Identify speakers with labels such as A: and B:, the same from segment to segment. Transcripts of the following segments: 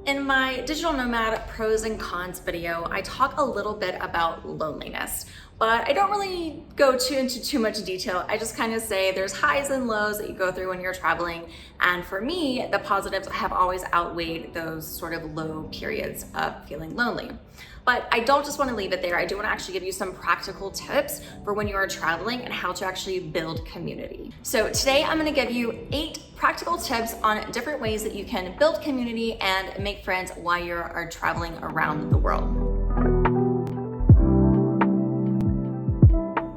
A: In my Digital Nomad pros and cons video, I talk a little bit about loneliness, but I don't really go into too much detail. I just kind of say there's highs and lows that you go through when you're traveling. And for me, the positives have always outweighed those sort of low periods of feeling lonely. But I don't just want to leave it there. I do want to actually give you some practical tips for when you are traveling and how to actually build community. So today I'm going to give you 8 practical tips on different ways that you can build community and make friends while you are traveling around the world.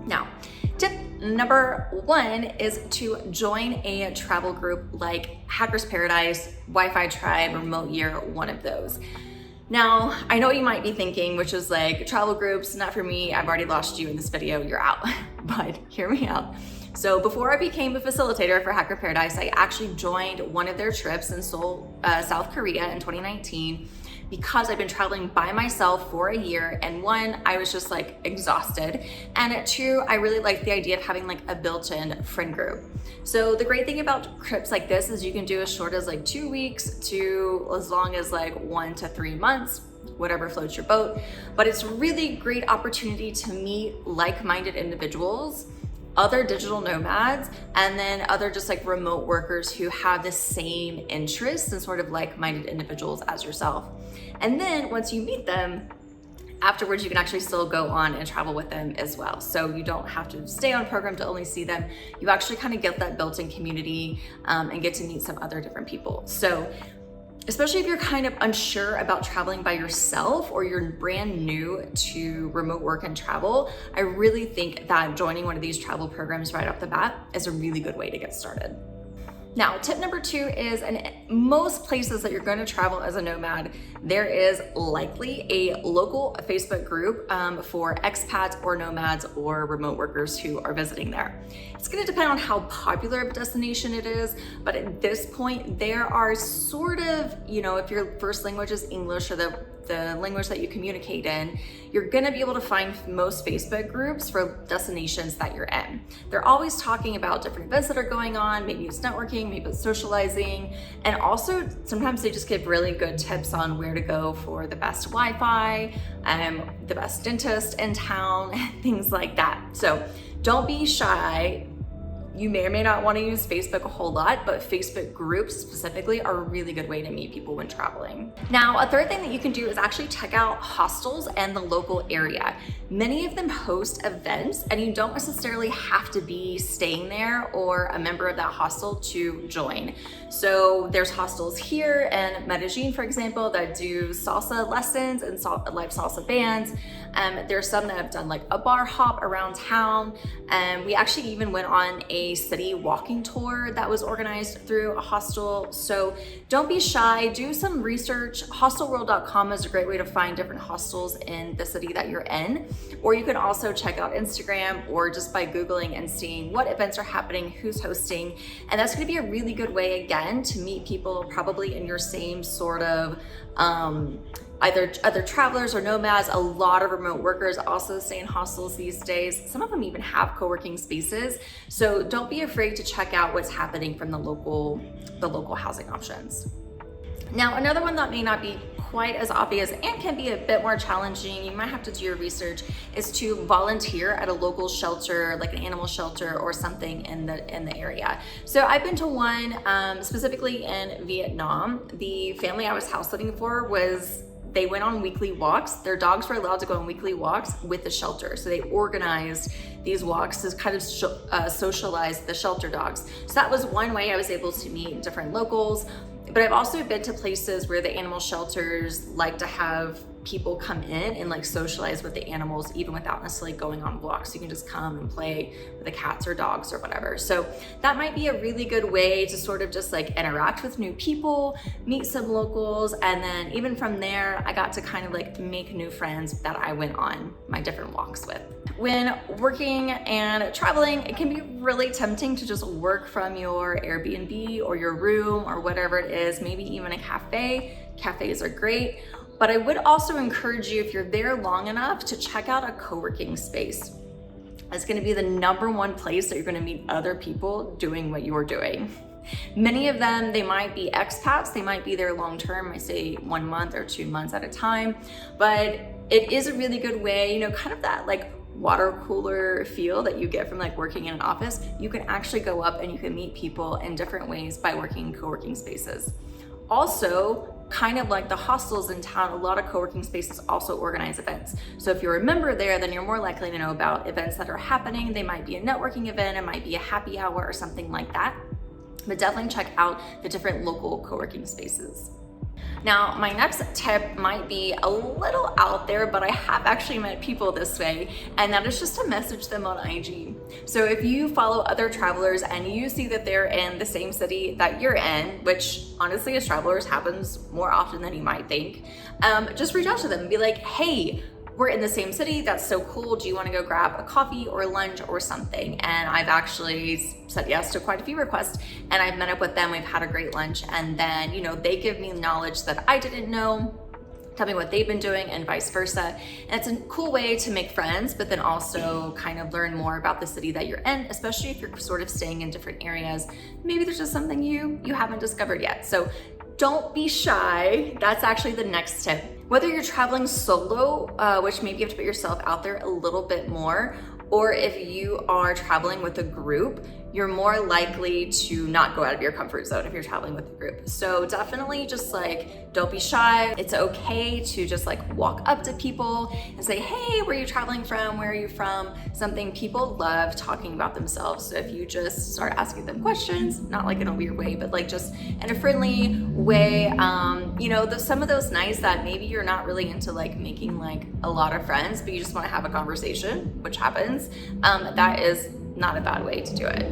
A: Now, tip number 1 is to join a travel group like Hackers Paradise, Wi-Fi Tribe, Remote Year, one of those. Now, I know what you might be thinking, which is like, travel groups, not for me, I've already lost you in this video, you're out. But hear me out. So before I became a facilitator for Hacker Paradise, I actually joined one of their trips in Seoul, South Korea in 2019, because I've been traveling by myself for a year, and 1, I was just like exhausted, and 2, I really liked the idea of having like a built-in friend group. So the great thing about trips like this is you can do as short as like 2 weeks to as long as like 1 to 3 months, whatever floats your boat. But it's a really great opportunity to meet like-minded individuals, other digital nomads, and then other just like remote workers who have the same interests and sort of like-minded individuals as yourself. And then once you meet them, afterwards you can actually still go on and travel with them as well. So you don't have to stay on program to only see them. You actually kind of get that built-in community and get to meet some other different people. So especially if you're kind of unsure about traveling by yourself or you're brand new to remote work and travel, I really think that joining one of these travel programs right off the bat is a really good way to get started. Now, tip number 2 is in most places that you're going to travel as a nomad, there is likely a local Facebook group for expats or nomads or remote workers who are visiting there. It's going to depend on how popular of a destination it is, but at this point, there are sort of, if your first language is English or the language that you communicate in, you're gonna be able to find most Facebook groups for destinations that you're in. They're always talking about different events that are going on, maybe it's networking, maybe it's socializing, and also sometimes they just give really good tips on where to go for the best Wi-Fi, the best dentist in town, things like that. So don't be shy. You may or may not want to use Facebook a whole lot, but Facebook groups specifically are a really good way to meet people when traveling. Now, a third thing that you can do is actually check out hostels and the local area. Many of them host events, and you don't necessarily have to be staying there or a member of that hostel to join. So there's hostels here in Medellin, for example, that do salsa lessons and live salsa bands. There's some that have done like a bar hop around town. We actually even went on a city walking tour that was organized through a hostel. So don't be shy, do some research. Hostelworld.com is a great way to find different hostels in the city that you're in. Or you can also check out Instagram or just by Googling and seeing what events are happening, who's hosting. And that's gonna be a really good way, again, to meet people probably in your same sort of either other travelers or nomads. A lot of remote workers also stay in hostels these days. Some of them even have co-working spaces. So don't be afraid to check out what's happening from the local housing options. Now, another one that may not be quite as obvious and can be a bit more challenging, you might have to do your research, is to volunteer at a local shelter, like an animal shelter or something in the area. So I've been to one specifically in Vietnam. The family I was house sitting for they went on weekly walks. Their dogs were allowed to go on weekly walks with the shelter. So they organized these walks to kind of socialize the shelter dogs. So that was one way I was able to meet different locals. But I've also been to places where the animal shelters like to have people come in and like socialize with the animals even without necessarily going on walks. You can just come and play with the cats or dogs or whatever. So that might be a really good way to sort of just like interact with new people, meet some locals, and then even from there, I got to kind of like make new friends that I went on my different walks with. When working and traveling, it can be really tempting to just work from your Airbnb or your room or whatever it is, maybe even a cafe. Cafes are great. But I would also encourage you, if you're there long enough, to check out a co-working space. It's gonna be the #1 place that you're gonna meet other people doing what you're doing. Many of them, they might be expats, they might be there long-term, I say 1 month or 2 months at a time, but it is a really good way, you know, kind of that like water cooler feel that you get from like working in an office. You can actually go up and you can meet people in different ways by working in co-working spaces. Also, kind of like the hostels in town, a lot of co-working spaces also organize events. So if you're a member there, then you're more likely to know about events that are happening. They might be a networking event, it might be a happy hour or something like that. But definitely check out the different local co-working spaces. Now, my next tip might be a little out there, but I have actually met people this way, and that is just to message them on IG. So if you follow other travelers and you see that they're in the same city that you're in, which honestly as travelers happens more often than you might think, just reach out to them and be like, hey, we're in the same city, that's so cool. Do you wanna go grab a coffee or lunch or something? And I've actually said yes to quite a few requests, and I've met up with them, we've had a great lunch, and then, you know, they give me knowledge that I didn't know, tell me what they've been doing and vice versa. And it's a cool way to make friends, but then also kind of learn more about the city that you're in, especially if you're sort of staying in different areas. Maybe there's just something you haven't discovered yet. So don't be shy. That's actually the next tip. Whether you're traveling solo, which maybe you have to put yourself out there a little bit more, or if you are traveling with a group, you're more likely to not go out of your comfort zone if you're traveling with a group. So definitely just like, don't be shy. It's okay to just like walk up to people and say, hey, where are you traveling from? Where are you from? Something people love talking about themselves. So if you just start asking them questions, not like in a weird way, but like just in a friendly way, you know, some of those nights that maybe you're not really into like making like a lot of friends, but you just want to have a conversation, which happens, that is not a bad way to do it.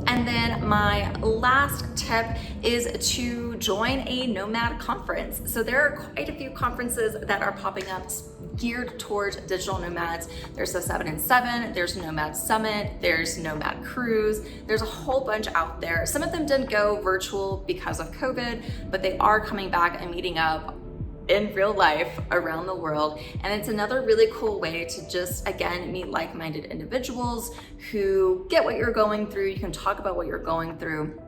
A: And then my last tip is to join a nomad conference. So there are quite a few conferences that are popping up geared towards digital nomads. There's the 7 and 7, there's Nomad Summit, there's Nomad Cruise, there's a whole bunch out there. Some of them didn't go virtual because of COVID, but they are coming back and meeting up in real life around the world. And it's another really cool way to just, again, meet like-minded individuals who get what you're going through. You can talk about what you're going through,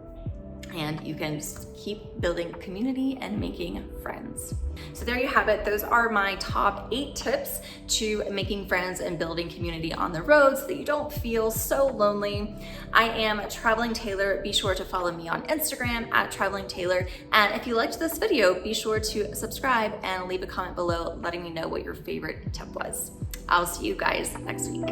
A: and you can just keep building community and making friends. So there you have it. Those are my top 8 tips to making friends and building community on the road so that you don't feel so lonely. I am Traveling Taylor. Be sure to follow me on Instagram at Traveling Taylor. And if you liked this video, be sure to subscribe and leave a comment below letting me know what your favorite tip was. I'll see you guys next week.